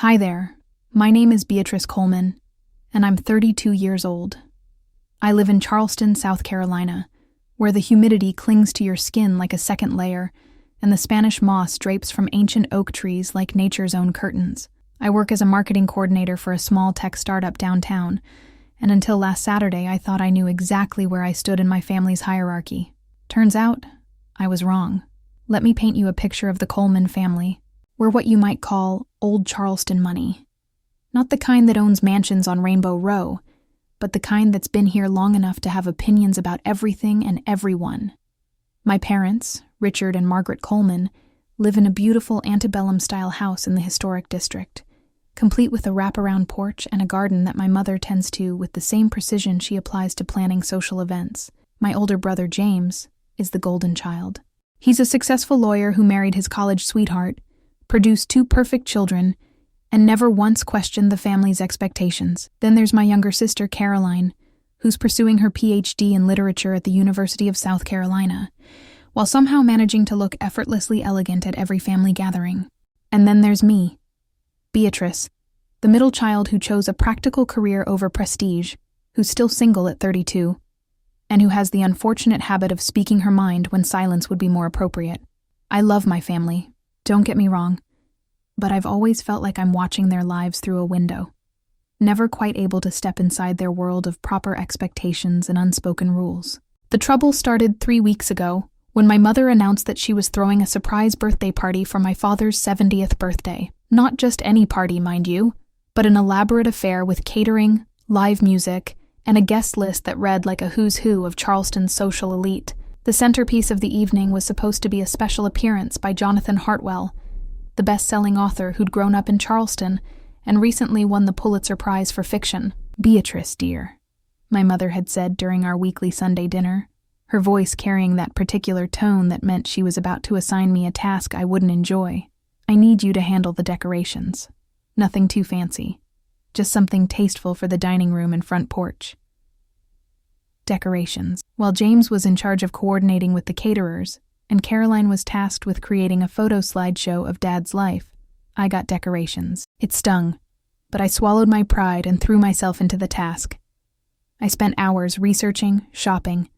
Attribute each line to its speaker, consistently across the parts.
Speaker 1: Hi there, my name is Beatrice Coleman, and I'm 32 years old. I live in Charleston, South Carolina, where the humidity clings to your skin like a second layer, and the Spanish moss drapes from ancient oak trees like nature's own curtains. I work as a marketing coordinator for a small tech startup downtown, and until last Saturday I thought I knew exactly where I stood in my family's hierarchy. Turns out, I was wrong. Let me paint you a picture of the Coleman family. We're what you might call old Charleston money. Not the kind that owns mansions on Rainbow Row, but the kind that's been here long enough to have opinions about everything and everyone. My parents, Richard and Margaret Coleman, live in a beautiful antebellum-style house in the historic district, complete with a wraparound porch and a garden that my mother tends to with the same precision she applies to planning social events. My older brother, James, is the golden child. He's a successful lawyer who married his college sweetheart, produced 2 perfect children, and never once questioned the family's expectations. Then there's my younger sister, Caroline, who's pursuing her PhD in literature at the University of South Carolina, while somehow managing to look effortlessly elegant at every family gathering. And then there's me, Beatrice, the middle child who chose a practical career over prestige, who's still single at 32, and who has the unfortunate habit of speaking her mind when silence would be more appropriate. I love my family. Don't get me wrong, but I've always felt like I'm watching their lives through a window, never quite able to step inside their world of proper expectations and unspoken rules. The trouble started 3 weeks ago when my mother announced that she was throwing a surprise birthday party for my father's 70th birthday. Not just any party, mind you, but an elaborate affair with catering, live music, and a guest list that read like a who's who of Charleston's social elite. The centerpiece of the evening was supposed to be a special appearance by Jonathan Hartwell, the best-selling author who'd grown up in Charleston and recently won the Pulitzer Prize for fiction. "Beatrice, dear," my mother had said during our weekly Sunday dinner, her voice carrying that particular tone that meant she was about to assign me a task I wouldn't enjoy. "I need you to handle the decorations. Nothing too fancy. Just something tasteful for the dining room and front porch." Decorations. While James was in charge of coordinating with the caterers, and Caroline was tasked with creating a photo slideshow of Dad's life, I got decorations. It stung, but I swallowed my pride and threw myself into the task. I spent hours researching, shopping,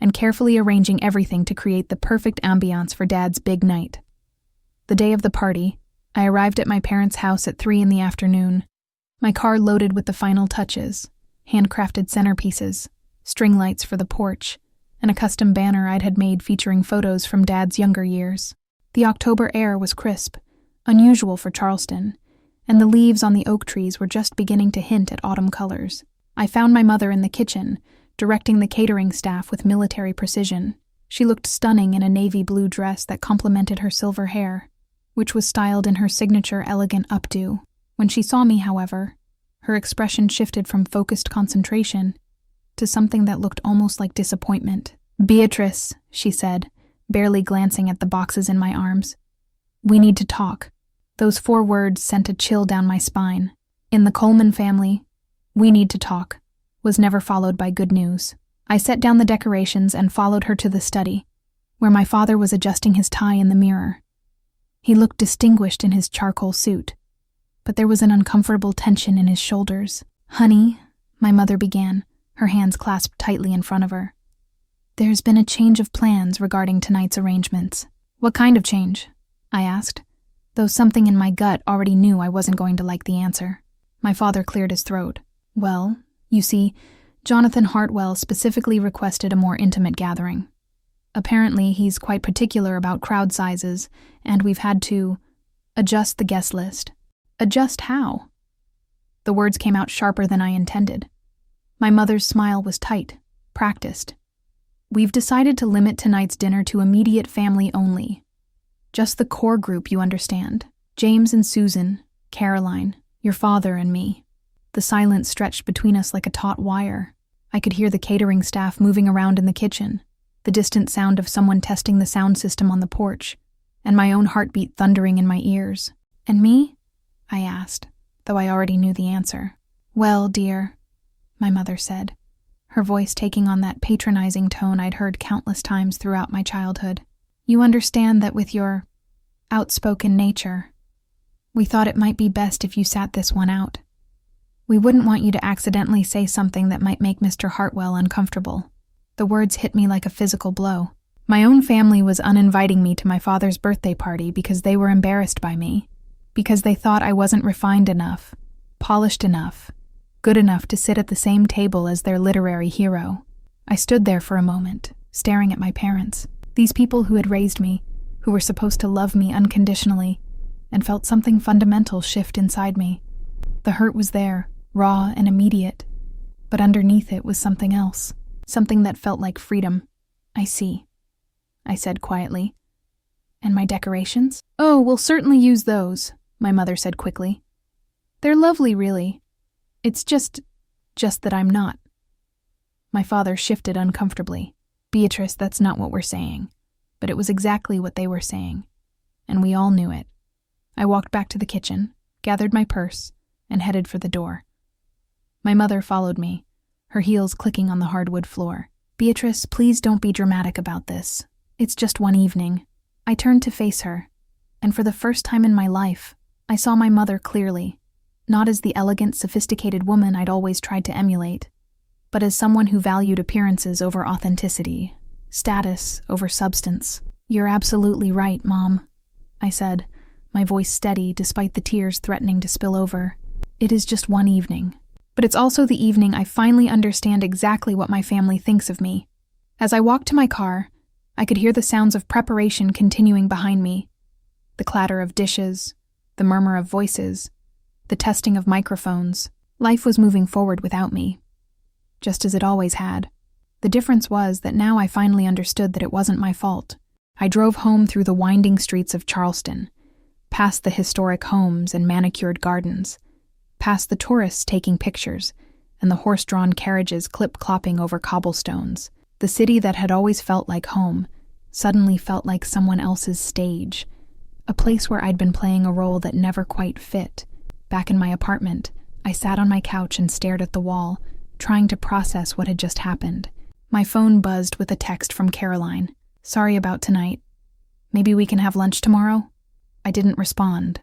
Speaker 1: and carefully arranging everything to create the perfect ambiance for Dad's big night. The day of the party, I arrived at my parents' house at 3 in the afternoon, my car loaded with the final touches, handcrafted centerpieces, string lights for the porch, and a custom banner I'd had made featuring photos from Dad's younger years. The October air was crisp, unusual for Charleston, and the leaves on the oak trees were just beginning to hint at autumn colors. I found my mother in the kitchen, directing the catering staff with military precision. She looked stunning in a navy blue dress that complemented her silver hair, which was styled in her signature elegant updo. When she saw me, however, her expression shifted from focused concentration to something that looked almost like disappointment. "Beatrice," she said, barely glancing at the boxes in my arms. "We need to talk." Those 4 words sent a chill down my spine. In the Coleman family, "we need to talk" was never followed by good news. I set down the decorations and followed her to the study, where my father was adjusting his tie in the mirror. He looked distinguished in his charcoal suit, but there was an uncomfortable tension in his shoulders. "Honey," my mother began, her hands clasped tightly in front of her. "There's been a change of plans regarding tonight's arrangements." "What kind of change?" I asked, though something in my gut already knew I wasn't going to like the answer. My father cleared his throat. "Well, you see, Jonathan Hartwell specifically requested a more intimate gathering. Apparently, he's quite particular about crowd sizes, and we've had to adjust the guest list." "Adjust how?" The words came out sharper than I intended. My mother's smile was tight, practiced. "We've decided to limit tonight's dinner to immediate family only. Just the core group, you understand. James and Susan, Caroline, your father and me." The silence stretched between us like a taut wire. I could hear the catering staff moving around in the kitchen, the distant sound of someone testing the sound system on the porch, and my own heartbeat thundering in my ears. "And me?" I asked, though I already knew the answer. "Well, dear," my mother said, her voice taking on that patronizing tone I'd heard countless times throughout my childhood. "You understand that with your outspoken nature, We thought it might be best if you sat this one out. We wouldn't want you to accidentally say something that might make Mr. Hartwell uncomfortable." The words hit me like a physical blow. My own family was uninviting me to my father's birthday party because they were embarrassed by me, because they thought I wasn't refined enough, polished enough, good enough to sit at the same table as their literary hero. I stood there for a moment, staring at my parents, these people who had raised me, who were supposed to love me unconditionally, and felt something fundamental shift inside me. The hurt was there, raw and immediate, but underneath it was something else, something that felt like freedom. "I see," I said quietly. "And my decorations?" "Oh, we'll certainly use those," my mother said quickly. "They're lovely, really. It's just that I'm not." My father shifted uncomfortably. "Beatrice, that's not what we're saying." But it was exactly what they were saying, and we all knew it. I walked back to the kitchen, gathered my purse, and headed for the door. My mother followed me, her heels clicking on the hardwood floor. "Beatrice, please don't be dramatic about this. It's just one evening." I turned to face her, and for the first time in my life, I saw my mother clearly, not as the elegant, sophisticated woman I'd always tried to emulate, but as someone who valued appearances over authenticity, status over substance. "You're absolutely right, Mom," I said, my voice steady despite the tears threatening to spill over. "It is just one evening. But it's also the evening I finally understand exactly what my family thinks of me." As I walked to my car, I could hear the sounds of preparation continuing behind me. The clatter of dishes, the murmur of voices, the testing of microphones. Life was moving forward without me, just as it always had. The difference was that now I finally understood that it wasn't my fault. I drove home through the winding streets of Charleston, past the historic homes and manicured gardens, past the tourists taking pictures, and the horse-drawn carriages clip-clopping over cobblestones. The city that had always felt like home suddenly felt like someone else's stage, a place where I'd been playing a role that never quite fit. Back in my apartment, I sat on my couch and stared at the wall, trying to process what had just happened. My phone buzzed with a text from Caroline. "Sorry about tonight. Maybe we can have lunch tomorrow?" I didn't respond.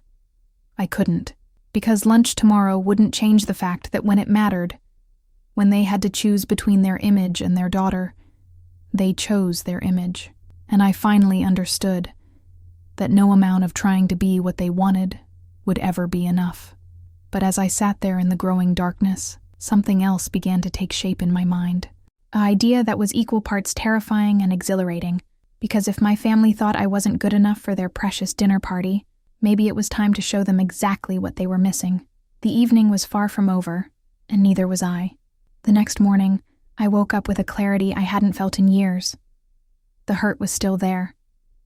Speaker 1: I couldn't, because lunch tomorrow wouldn't change the fact that when it mattered, when they had to choose between their image and their daughter, they chose their image. And I finally understood that no amount of trying to be what they wanted would ever be enough. But as I sat there in the growing darkness, something else began to take shape in my mind. An idea that was equal parts terrifying and exhilarating, because if my family thought I wasn't good enough for their precious dinner party, maybe it was time to show them exactly what they were missing. The evening was far from over, and neither was I. The next morning, I woke up with a clarity I hadn't felt in years. The hurt was still there,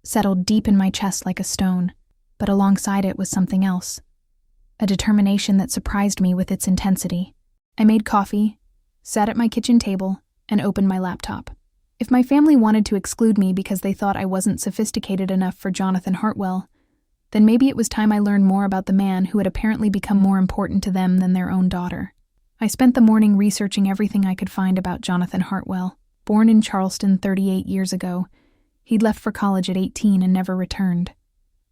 Speaker 1: settled deep in my chest like a stone, but alongside it was something else, a determination that surprised me with its intensity. I made coffee, sat at my kitchen table, and opened my laptop. If my family wanted to exclude me because they thought I wasn't sophisticated enough for Jonathan Hartwell, then maybe it was time I learned more about the man who had apparently become more important to them than their own daughter. I spent the morning researching everything I could find about Jonathan Hartwell. Born in Charleston 38 years ago, he'd left for college at 18 and never returned,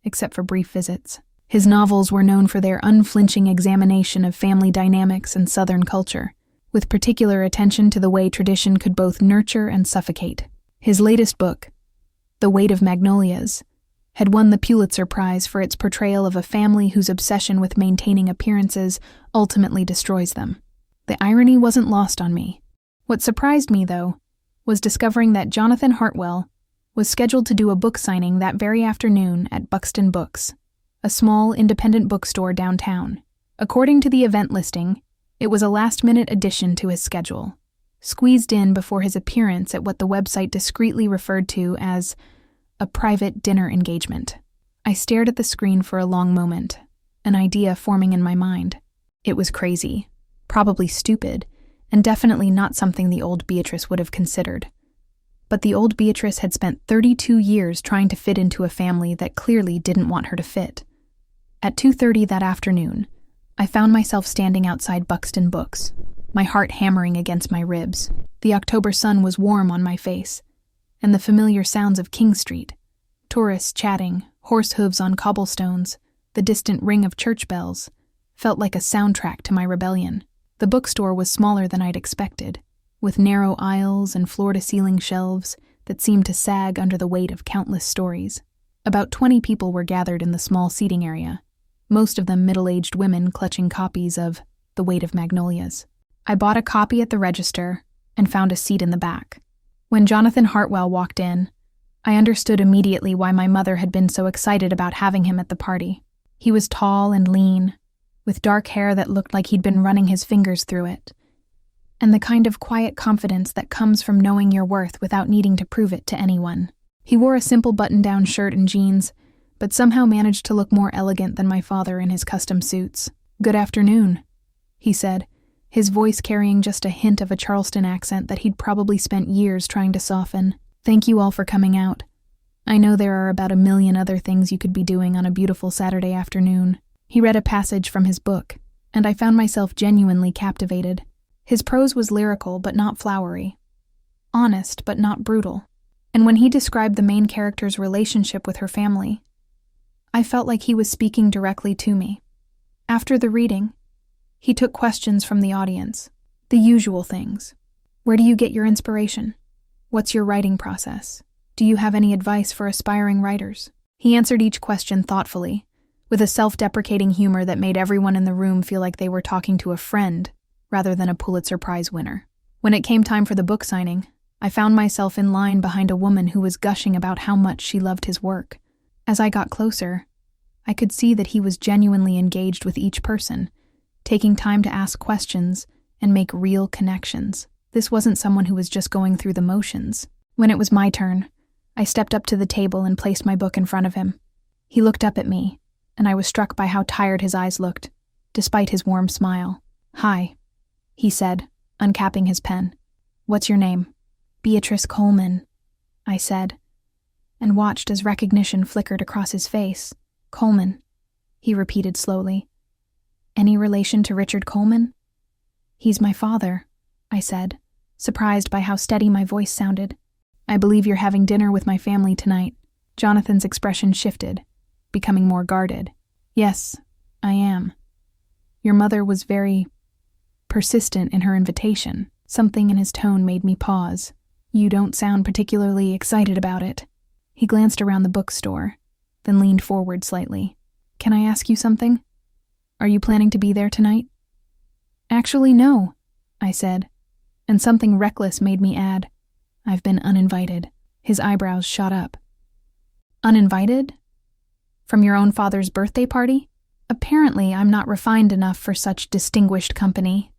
Speaker 1: except for brief visits. His novels were known for their unflinching examination of family dynamics and Southern culture, with particular attention to the way tradition could both nurture and suffocate. His latest book, The Weight of Magnolias, had won the Pulitzer Prize for its portrayal of a family whose obsession with maintaining appearances ultimately destroys them. The irony wasn't lost on me. What surprised me, though, was discovering that Jonathan Hartwell was scheduled to do a book signing that very afternoon at Buxton Books, a small independent bookstore downtown. According to the event listing, it was a last-minute addition to his schedule, squeezed in before his appearance at what the website discreetly referred to as a private dinner engagement. I stared at the screen for a long moment, an idea forming in my mind. It was crazy, probably stupid, and definitely not something the old Beatrice would have considered. But the old Beatrice had spent 32 years trying to fit into a family that clearly didn't want her to fit. At 2:30 that afternoon, I found myself standing outside Buxton Books, my heart hammering against my ribs. The October sun was warm on my face, and the familiar sounds of King Street, tourists chatting, horse hooves on cobblestones, The distant ring of church bells felt like a soundtrack to my rebellion. The bookstore was smaller than I'd expected, with narrow aisles and floor-to-ceiling shelves that seemed to sag under the weight of countless stories. About 20 people were gathered in the small seating area, most of them middle-aged women clutching copies of The Weight of Magnolias. I bought a copy at the register and found a seat in the back. When Jonathan Hartwell walked in, I understood immediately why my mother had been so excited about having him at the party. He was tall and lean, with dark hair that looked like he'd been running his fingers through it, and the kind of quiet confidence that comes from knowing your worth without needing to prove it to anyone. He wore a simple button-down shirt and jeans, but somehow managed to look more elegant than my father in his custom suits. "Good afternoon," he said, his voice carrying just a hint of a Charleston accent that he'd probably spent years trying to soften. "Thank you all for coming out. I know there are about 1,000,000 other things you could be doing on a beautiful Saturday afternoon." He read a passage from his book, and I found myself genuinely captivated. His prose was lyrical but not flowery, honest but not brutal, and when he described the main character's relationship with her family, I felt like he was speaking directly to me. After the reading, he took questions from the audience, the usual things. Where do you get your inspiration? What's your writing process? Do you have any advice for aspiring writers? He answered each question thoughtfully, with a self-deprecating humor that made everyone in the room feel like they were talking to a friend rather than a Pulitzer Prize winner. When it came time for the book signing, I found myself in line behind a woman who was gushing about how much she loved his work. As I got closer, I could see that he was genuinely engaged with each person, taking time to ask questions and make real connections. This wasn't someone who was just going through the motions. When it was my turn, I stepped up to the table and placed my book in front of him. He looked up at me, and I was struck by how tired his eyes looked, despite his warm smile. "Hi," he said, uncapping his pen. "What's your name?" "Beatrice Coleman," I said, and watched as recognition flickered across his face. "Coleman," he repeated slowly. "Any relation to Richard Coleman?" "He's my father," I said, surprised by how steady my voice sounded. "I believe you're having dinner with my family tonight." Jonathan's expression shifted, becoming more guarded. "Yes, I am." Your mother was very persistent in her invitation. Something in his tone made me pause. "You don't sound particularly excited about it." He glanced around the bookstore, then leaned forward slightly. "Can I ask you something? Are you planning to be there tonight?" "Actually, no," I said, and something reckless made me add, "I've been uninvited." His eyebrows shot up. "Uninvited? From your own father's birthday party?" "Apparently, I'm not refined enough for such distinguished company,"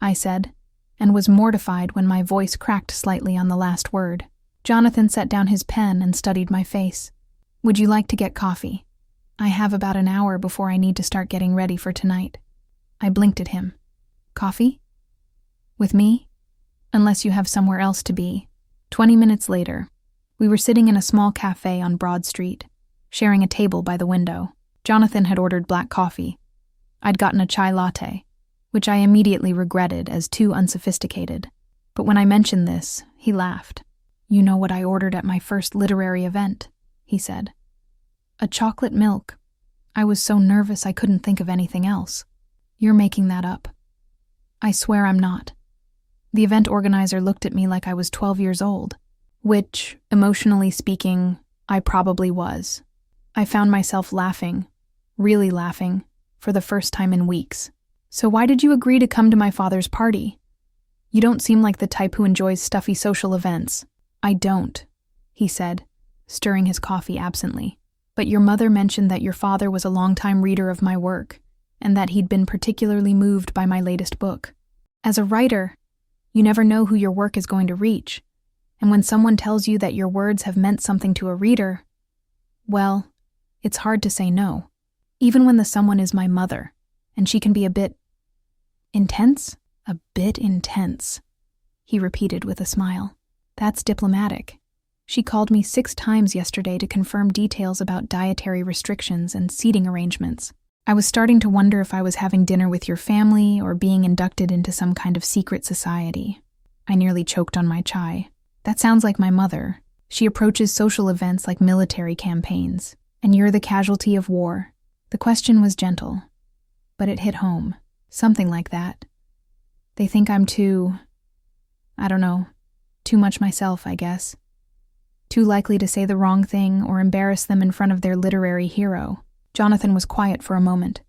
Speaker 1: I said, and was mortified when my voice cracked slightly on the last word. Jonathan set down his pen and studied my face. "Would you like to get coffee? I have about an hour before I need to start getting ready for tonight." I blinked at him. "Coffee? With me? Unless you have somewhere else to be." 20 minutes later, we were sitting in a small cafe on Broad Street, sharing a table by the window. Jonathan had ordered black coffee. I'd gotten a chai latte, which I immediately regretted as too unsophisticated. But when I mentioned this, he laughed. "You know what I ordered at my first literary event," he said. "A chocolate milk. I was so nervous I couldn't think of anything else." "You're making that up." "I swear I'm not." The event organizer looked at me like I was 12 years old, which, emotionally speaking, I probably was. I found myself laughing, really laughing, for the first time in weeks. "So why did you agree to come to my father's party? You don't seem like the type who enjoys stuffy social events." "I don't," he said, stirring his coffee absently. "But your mother mentioned that your father was a longtime reader of my work, and that he'd been particularly moved by my latest book. As a writer, you never know who your work is going to reach, and when someone tells you that your words have meant something to a reader, well, it's hard to say no, even when the someone is my mother, and she can be a bit intense?" "A bit intense," he repeated with a smile. "That's diplomatic. She called me 6 times yesterday to confirm details about dietary restrictions and seating arrangements. I was starting to wonder if I was having dinner with your family or being inducted into some kind of secret society." I nearly choked on my chai. "That sounds like my mother. She approaches social events like military campaigns, and you're the casualty of war. The question was gentle, but it hit home. Something like that. They think I'm too much myself, I guess. Too likely to say the wrong thing or embarrass them in front of their literary hero. Jonathan was quiet for a moment,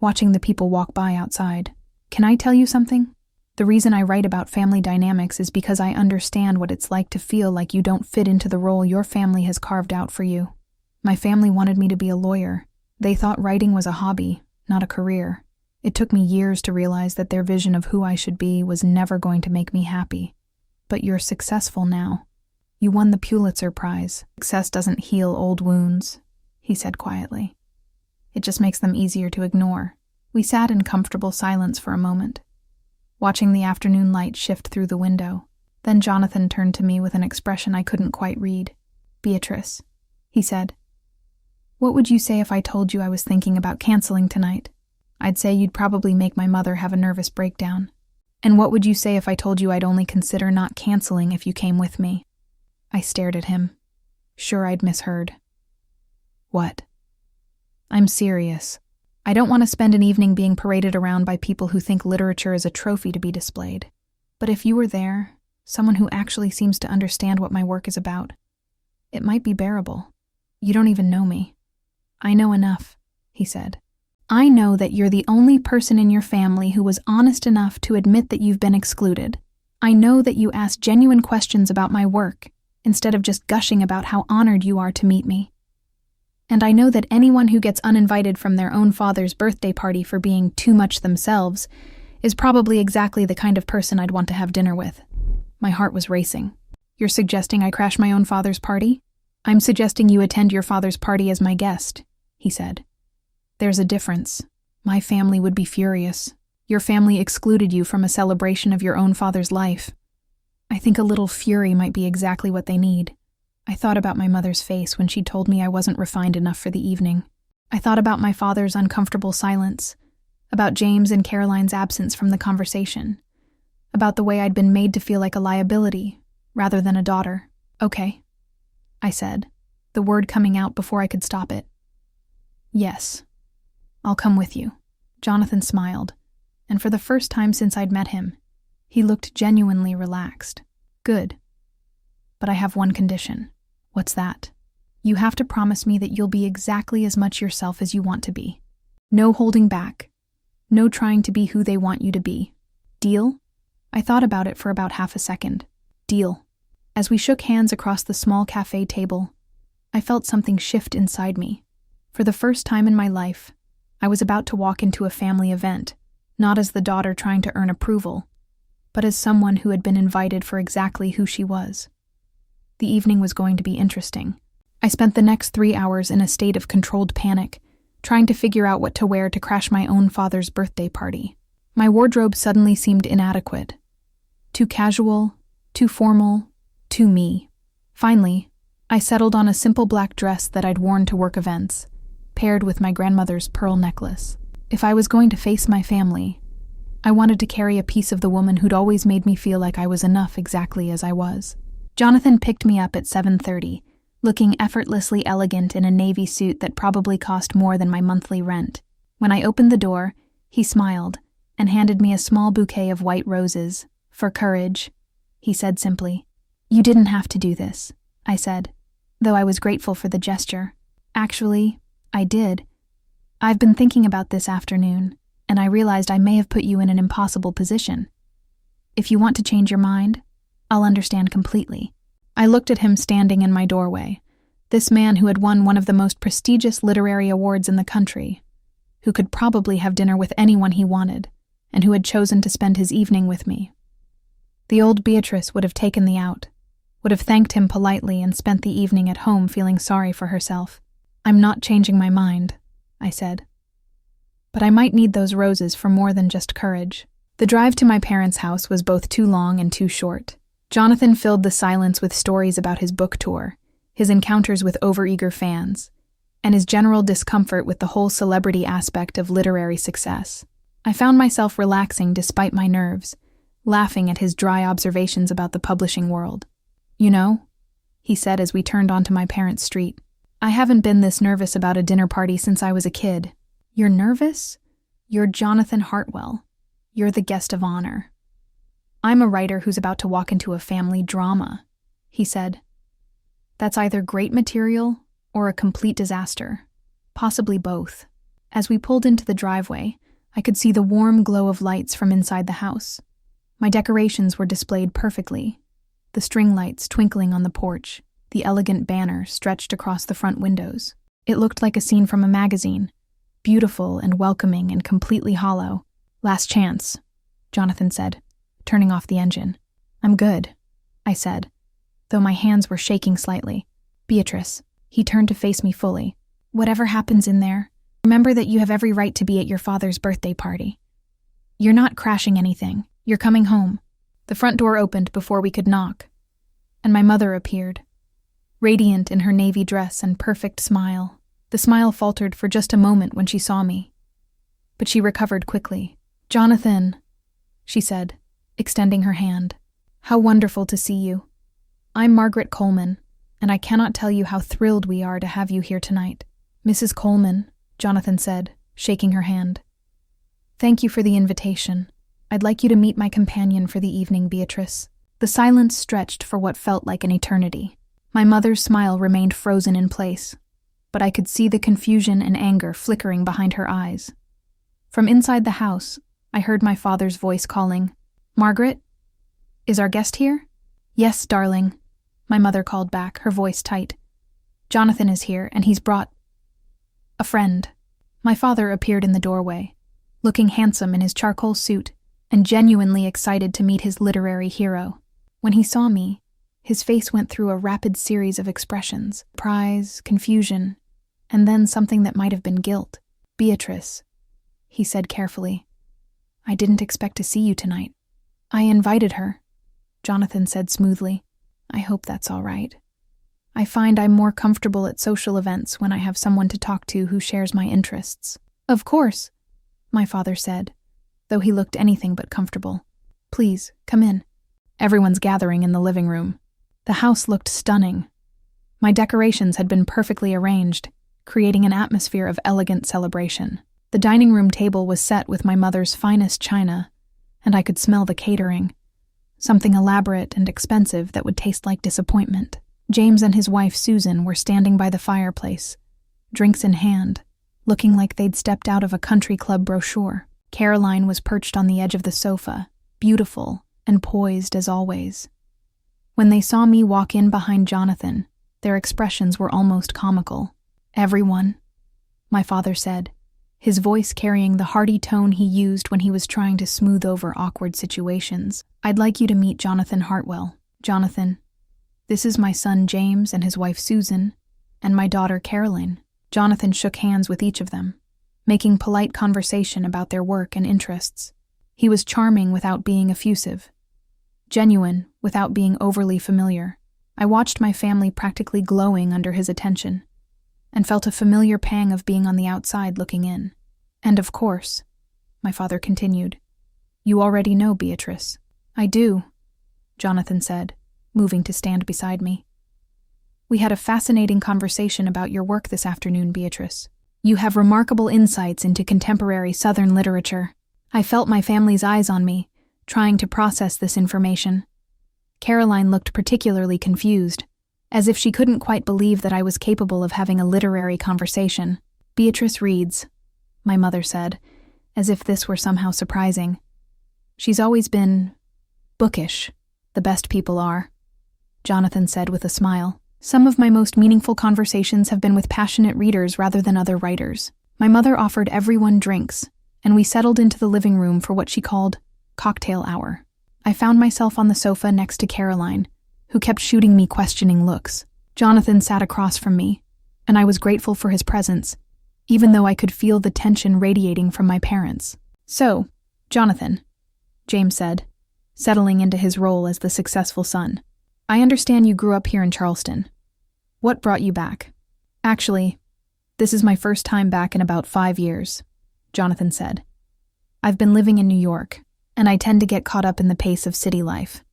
Speaker 1: watching the people walk by outside. Can I tell you something? The reason I write about family dynamics is because I understand what it's like to feel like you don't fit into the role your family has carved out for you. My family wanted me to be a lawyer. They thought writing was a hobby, not a career. It took me years to realize that their vision of who I should be was never going to make me happy. But you're successful now. You won the Pulitzer Prize. Success doesn't heal old wounds, he said quietly. It just makes them easier to ignore. We sat in comfortable silence for a moment, watching the afternoon light shift through the window. Then Jonathan turned to me with an expression I couldn't quite read. Beatrice, he said, what would you say if I told you I was thinking about canceling tonight? I'd say you'd probably make my mother have a nervous breakdown. And what would you say if I told you I'd only consider not canceling if you came with me? I stared at him, sure I'd misheard. What? I'm serious. I don't want to spend an evening being paraded around by people who think literature is a trophy to be displayed. But if you were there, someone who actually seems to understand what my work is about, it might be bearable. You don't even know me. I know enough, he said. I know that you're the only person in your family who was honest enough to admit that you've been excluded. I know that you asked genuine questions about my work, instead of just gushing about how honored you are to meet me. And I know that anyone who gets uninvited from their own father's birthday party for being too much themselves is probably exactly the kind of person I'd want to have dinner with. My heart was racing. You're suggesting I crash my own father's party? I'm suggesting you attend your father's party as my guest, he said. There's a difference. My family would be furious. Your family excluded you from a celebration of your own father's life. I think a little fury might be exactly what they need. I thought about my mother's face when she told me I wasn't refined enough for the evening. I thought about my father's uncomfortable silence, about James and Caroline's absence from the conversation, about the way I'd been made to feel like a liability rather than a daughter. Okay, I said, the word coming out before I could stop it. Yes, I'll come with you. Jonathan smiled, and for the first time since I'd met him, he looked genuinely relaxed. Good. But I have one condition. What's that? You have to promise me that you'll be exactly as much yourself as you want to be. No holding back. No trying to be who they want you to be. Deal? I thought about it for about half a second. Deal. As we shook hands across the small cafe table, I felt something shift inside me. For the first time in my life, I was about to walk into a family event, not as the daughter trying to earn approval, but as someone who had been invited for exactly who she was. The evening was going to be interesting. I spent the next 3 hours in a state of controlled panic, trying to figure out what to wear to crash my own father's birthday party. My wardrobe suddenly seemed inadequate. Too casual, too formal, too me. Finally, I settled on a simple black dress that I'd worn to work events, paired with my grandmother's pearl necklace. If I was going to face my family, I wanted to carry a piece of the woman who'd always made me feel like I was enough exactly as I was. Jonathan picked me up at 7:30, looking effortlessly elegant in a navy suit that probably cost more than my monthly rent. When I opened the door, he smiled and handed me a small bouquet of white roses. For courage, he said simply. You didn't have to do this, I said, though I was grateful for the gesture. Actually, I did. I've been thinking about this afternoon, and I realized I may have put you in an impossible position. If you want to change your mind, I'll understand completely. I looked at him standing in my doorway, this man who had won one of the most prestigious literary awards in the country, who could probably have dinner with anyone he wanted, and who had chosen to spend his evening with me. The old Beatrice would have taken the out, would have thanked him politely and spent the evening at home feeling sorry for herself. I'm not changing my mind, I said. But I might need those roses for more than just courage. The drive to my parents' house was both too long and too short. Jonathan filled the silence with stories about his book tour, his encounters with overeager fans, and his general discomfort with the whole celebrity aspect of literary success. I found myself relaxing despite my nerves, laughing at his dry observations about the publishing world. You know, he said as we turned onto my parents' street, I haven't been this nervous about a dinner party since I was a kid. You're nervous? You're Jonathan Hartwell. You're the guest of honor. I'm a writer who's about to walk into a family drama, he said. That's either great material or a complete disaster, possibly both. As we pulled into the driveway, I could see the warm glow of lights from inside the house. My decorations were displayed perfectly, the string lights twinkling on the porch, the elegant banner stretched across the front windows. It looked like a scene from a magazine, beautiful and welcoming and completely hollow. Last chance, Jonathan said, turning off the engine. I'm good, I said, though my hands were shaking slightly. Beatrice, he turned to face me fully. Whatever happens in there, remember that you have every right to be at your father's birthday party. You're not crashing anything. You're coming home. The front door opened before we could knock, and my mother appeared, radiant in her navy dress and perfect smile. The smile faltered for just a moment when she saw me, but she recovered quickly. Jonathan, she said, extending her hand. How wonderful to see you. I'm Margaret Coleman, and I cannot tell you how thrilled we are to have you here tonight. Mrs. Coleman, Jonathan said, shaking her hand. Thank you for the invitation. I'd like you to meet my companion for the evening, Beatrice. The silence stretched for what felt like an eternity. My mother's smile remained frozen in place, but I could see the confusion and anger flickering behind her eyes. From inside the house, I heard my father's voice calling, Margaret? Is our guest here? Yes, darling, my mother called back, her voice tight. Jonathan is here, and he's brought a friend. My father appeared in the doorway, looking handsome in his charcoal suit and genuinely excited to meet his literary hero. When he saw me, his face went through a rapid series of expressions, surprise, confusion, and then something that might have been guilt. Beatrice, he said carefully, I didn't expect to see you tonight. I invited her, Jonathan said smoothly. I hope that's all right. I find I'm more comfortable at social events when I have someone to talk to who shares my interests. Of course, my father said, though he looked anything but comfortable. Please, come in. Everyone's gathering in the living room. The house looked stunning. My decorations had been perfectly arranged, creating an atmosphere of elegant celebration. The dining room table was set with my mother's finest china, and I could smell the catering, something elaborate and expensive that would taste like disappointment. James and his wife Susan were standing by the fireplace, drinks in hand, looking like they'd stepped out of a country club brochure. Caroline was perched on the edge of the sofa, beautiful and poised as always. When they saw me walk in behind Jonathan, their expressions were almost comical. Everyone, my father said, his voice carrying the hearty tone he used when he was trying to smooth over awkward situations. I'd like you to meet Jonathan Hartwell. Jonathan, this is my son James and his wife Susan, and my daughter Caroline. Jonathan shook hands with each of them, making polite conversation about their work and interests. He was charming without being effusive, genuine without being overly familiar. I watched my family practically glowing under his attention, and felt a familiar pang of being on the outside looking in. And of course, my father continued, you already know Beatrice. I do, Jonathan said, moving to stand beside me. We had a fascinating conversation about your work this afternoon, Beatrice. You have remarkable insights into contemporary Southern literature. I felt my family's eyes on me, trying to process this information. Caroline looked particularly confused, as if she couldn't quite believe that I was capable of having a literary conversation. Beatrice reads, my mother said, as if this were somehow surprising. She's always been bookish. The best people are, Jonathan said with a smile. Some of my most meaningful conversations have been with passionate readers rather than other writers. My mother offered everyone drinks, and we settled into the living room for what she called cocktail hour. I found myself on the sofa next to Caroline, who kept shooting me questioning looks. Jonathan sat across from me, and I was grateful for his presence, even though I could feel the tension radiating from my parents. So, Jonathan, James said, settling into his role as the successful son. I understand you grew up here in Charleston. What brought you back? Actually, this is my first time back in about 5 years, Jonathan said. I've been living in New York, and I tend to get caught up in the pace of city life.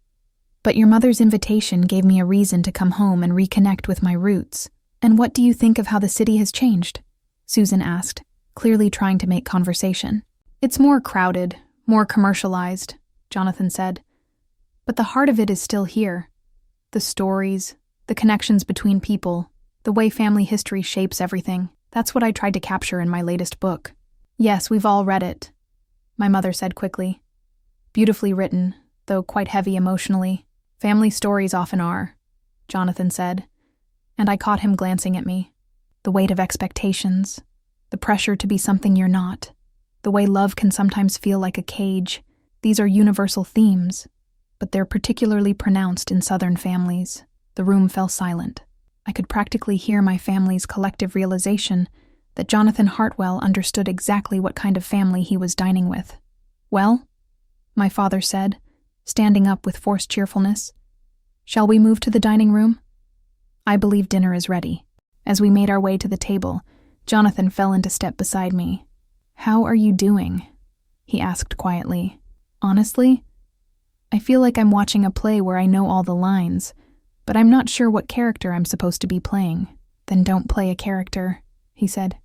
Speaker 1: But your mother's invitation gave me a reason to come home and reconnect with my roots. "And what do you think of how the city has changed?" Susan asked, clearly trying to make conversation. "It's more crowded, more commercialized," Jonathan said. "But the heart of it is still here. The stories, the connections between people, the way family history shapes everything. That's what I tried to capture in my latest book." "Yes, we've all read it," my mother said quickly. "Beautifully written, though quite heavy emotionally. Family stories often are," Jonathan said, and I caught him glancing at me. The weight of expectations, the pressure to be something you're not, the way love can sometimes feel like a cage. These are universal themes, but they're particularly pronounced in Southern families. The room fell silent. I could practically hear my family's collective realization that Jonathan Hartwell understood exactly what kind of family he was dining with. "Well," my father said, standing up with forced cheerfulness, "shall we move to the dining room? I believe dinner is ready." As we made our way to the table, Jonathan fell into step beside me. "How are you doing?" he asked quietly. "Honestly, I feel like I'm watching a play where I know all the lines, but I'm not sure what character I'm supposed to be playing." "Then don't play a character," he said.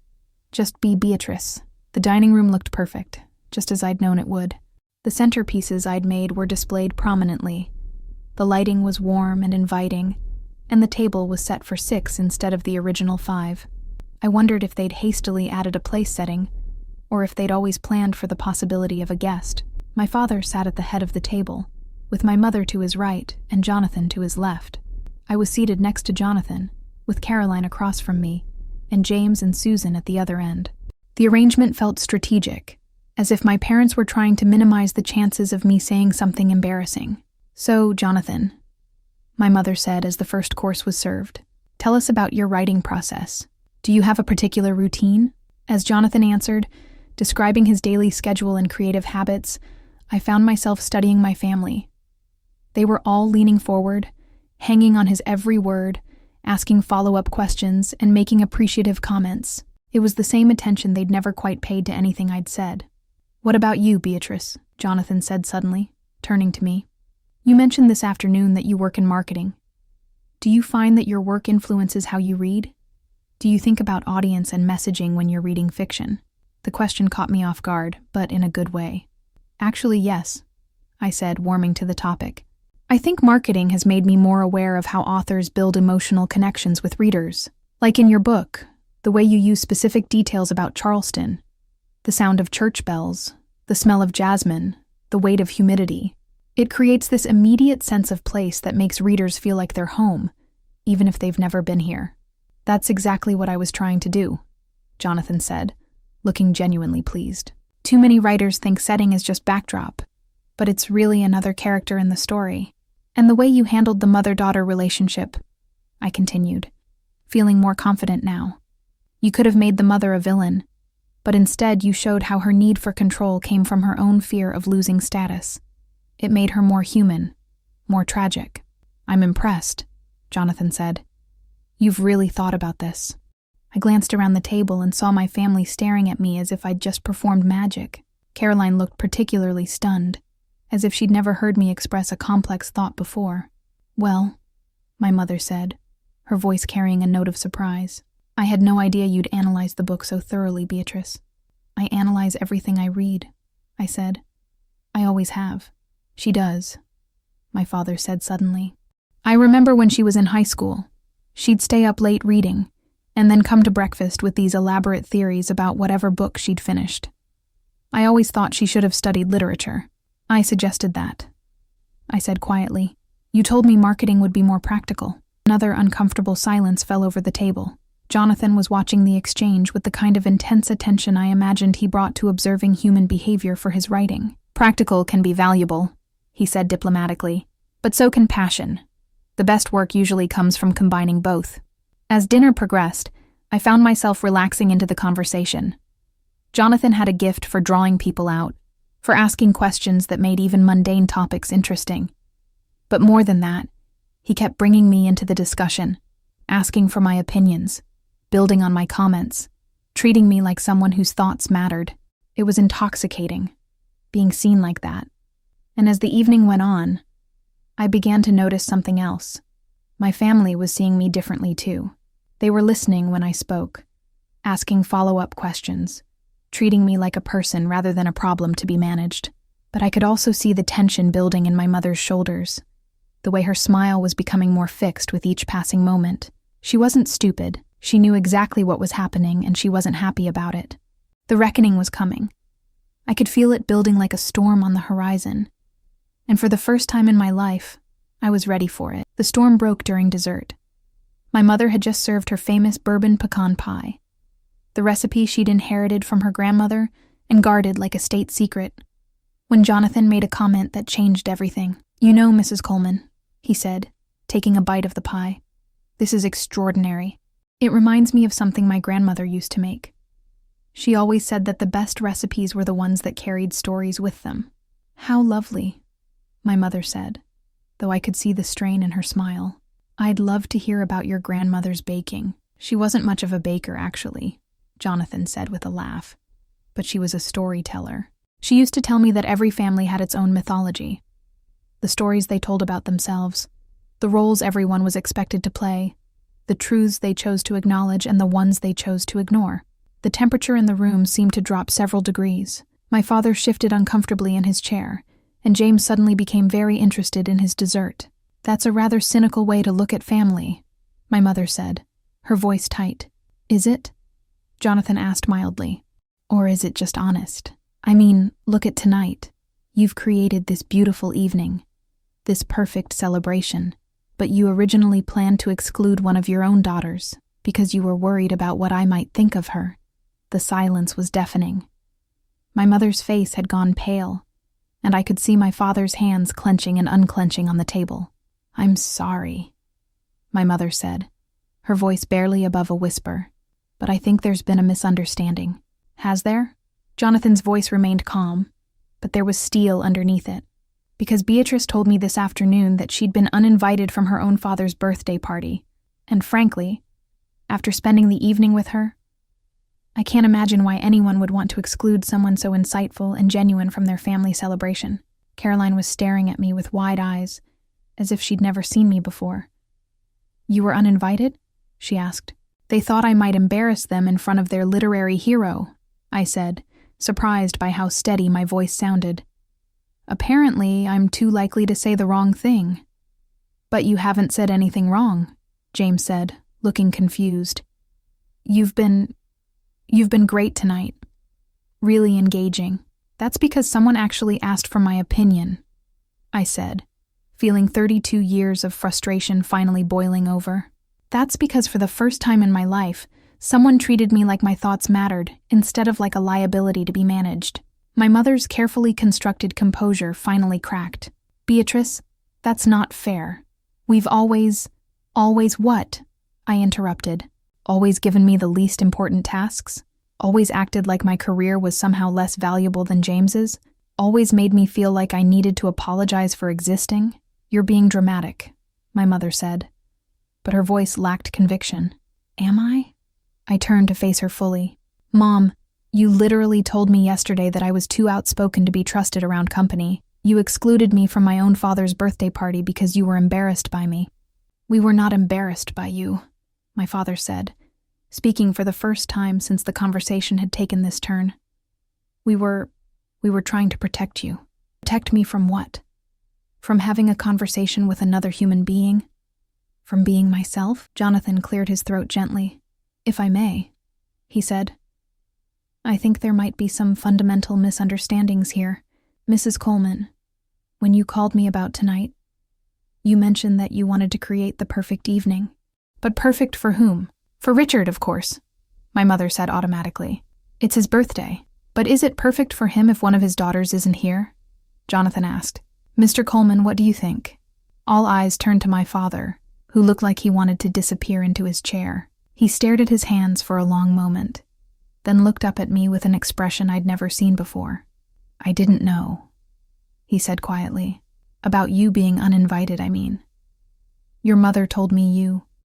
Speaker 1: "Just be Beatrice." The dining room looked perfect, just as I'd known it would. The centerpieces I'd made were displayed prominently. The lighting was warm and inviting, and the table was set for 6 instead of the original 5. I wondered if they'd hastily added a place setting, or if they'd always planned for the possibility of a guest. My father sat at the head of the table, with my mother to his right and Jonathan to his left. I was seated next to Jonathan, with Caroline across from me, and James and Susan at the other end. The arrangement felt strategic, as if my parents were trying to minimize the chances of me saying something embarrassing. "So, Jonathan," my mother said as the first course was served, "tell us about your writing process. Do you have a particular routine?" As Jonathan answered, describing his daily schedule and creative habits, I found myself studying my family. They were all leaning forward, hanging on his every word, asking follow-up questions, and making appreciative comments. It was the same attention they'd never quite paid to anything I'd said. "What about you, Beatrice?" Jonathan said suddenly, turning to me. "You mentioned this afternoon that you work in marketing. Do you find that your work influences how you read? Do you think about audience and messaging when you're reading fiction?" The question caught me off guard, but in a good way. "Actually, yes," I said, warming to the topic. "I think marketing has made me more aware of how authors build emotional connections with readers. Like in your book, the way you use specific details about Charleston, the sound of church bells, the smell of jasmine, the weight of humidity. It creates this immediate sense of place that makes readers feel like they're home, even if they've never been here." "That's exactly what I was trying to do," Jonathan said, looking genuinely pleased. "Too many writers think setting is just backdrop, but it's really another character in the story. And the way you handled the mother-daughter relationship," I continued, feeling more confident now. "You could have made the mother a villain, but instead you showed how her need for control came from her own fear of losing status. It made her more human, more tragic." "I'm impressed," Jonathan said. "You've really thought about this." I glanced around the table and saw my family staring at me as if I'd just performed magic. Caroline looked particularly stunned, as if she'd never heard me express a complex thought before. "Well," my mother said, her voice carrying a note of surprise, "I had no idea you'd analyze the book so thoroughly, Beatrice." "I analyze everything I read," I said. "I always have." "She does," my father said suddenly. "I remember when she was in high school. She'd stay up late reading, and then come to breakfast with these elaborate theories about whatever book she'd finished. I always thought she should have studied literature. I suggested that," I said quietly. "You told me marketing would be more practical." Another uncomfortable silence fell over the table. Jonathan was watching the exchange with the kind of intense attention I imagined he brought to observing human behavior for his writing. "Practical can be valuable," he said diplomatically, "but so can passion. The best work usually comes from combining both." As dinner progressed, I found myself relaxing into the conversation. Jonathan had a gift for drawing people out, for asking questions that made even mundane topics interesting. But more than that, he kept bringing me into the discussion, asking for my opinions, building on my comments, treating me like someone whose thoughts mattered. It was intoxicating, being seen like that. And as the evening went on, I began to notice something else. My family was seeing me differently too. They were listening when I spoke, asking follow-up questions, treating me like a person rather than a problem to be managed. But I could also see the tension building in my mother's shoulders, the way her smile was becoming more fixed with each passing moment. She wasn't stupid. She knew exactly what was happening, and she wasn't happy about it. The reckoning was coming. I could feel it building like a storm on the horizon. And for the first time in my life, I was ready for it. The storm broke during dessert. My mother had just served her famous bourbon pecan pie, the recipe she'd inherited from her grandmother and guarded like a state secret, when Jonathan made a comment that changed everything. "You know, Mrs. Coleman," he said, taking a bite of the pie, "this is extraordinary. It reminds me of something my grandmother used to make. She always said that the best recipes were the ones that carried stories with them." "How lovely," my mother said, though I could see the strain in her smile. "I'd love to hear about your grandmother's baking." "She wasn't much of a baker, actually," Jonathan said with a laugh, "but she was a storyteller. She used to tell me that every family had its own mythology, the stories they told about themselves, the roles everyone was expected to play, the truths they chose to acknowledge and the ones they chose to ignore." The temperature in the room seemed to drop several degrees. My father shifted uncomfortably in his chair, and James suddenly became very interested in his dessert. "That's a rather cynical way to look at family," my mother said, her voice tight. "Is it?" Jonathan asked mildly. "Or is it just honest? I mean, look at tonight. You've created this beautiful evening, this perfect celebration, but you originally planned to exclude one of your own daughters because you were worried about what I might think of her." The silence was deafening. My mother's face had gone pale, and I could see my father's hands clenching and unclenching on the table. "I'm sorry," my mother said, her voice barely above a whisper, "but I think there's been a misunderstanding." "Has there?" Jonathan's voice remained calm, but there was steel underneath it, because Beatrice told me this afternoon that she'd been uninvited from her own father's birthday party, and frankly, after spending the evening with her, I can't imagine why anyone would want to exclude someone so insightful and genuine from their family celebration. Caroline was staring at me with wide eyes, as if she'd never seen me before. "You were uninvited?" she asked. "They thought I might embarrass them in front of their literary hero," I said, surprised by how steady my voice sounded. "Apparently, I'm too likely to say the wrong thing." "But you haven't said anything wrong," James said, looking confused. You've been great tonight. Really engaging." "That's because someone actually asked for my opinion," I said, feeling 32 years of frustration finally boiling over. "That's because for the first time in my life, someone treated me like my thoughts mattered instead of like a liability to be managed." My mother's carefully constructed composure finally cracked. "Beatrice, that's not fair. We've always what?" I interrupted. "Always given me the least important tasks? Always acted like my career was somehow less valuable than James's? Always made me feel like I needed to apologize for existing?" "You're being dramatic," my mother said, but her voice lacked conviction. "Am I?" I turned to face her fully. "Mom, you literally told me yesterday that I was too outspoken to be trusted around company. You excluded me from my own father's birthday party because you were embarrassed by me." "We were not embarrassed by you," my father said, speaking for the first time since the conversation had taken this turn. We were trying to protect you." "Protect me from what? From having a conversation with another human being? From being myself?" Jonathan cleared his throat gently. "If I may," he said. "I think there might be some fundamental misunderstandings here. Mrs. Coleman, when you called me about tonight, you mentioned that you wanted to create the perfect evening." "But perfect for whom?" "For Richard, of course," my mother said automatically. "It's his birthday." "But is it perfect for him if one of his daughters isn't here?" Jonathan asked. "Mr. Coleman, what do you think?" All eyes turned to my father, who looked like he wanted to disappear into his chair. He stared at his hands for a long moment, then looked up at me with an expression I'd never seen before. "I didn't know," he said quietly. "About you being uninvited, I mean. Your mother told me you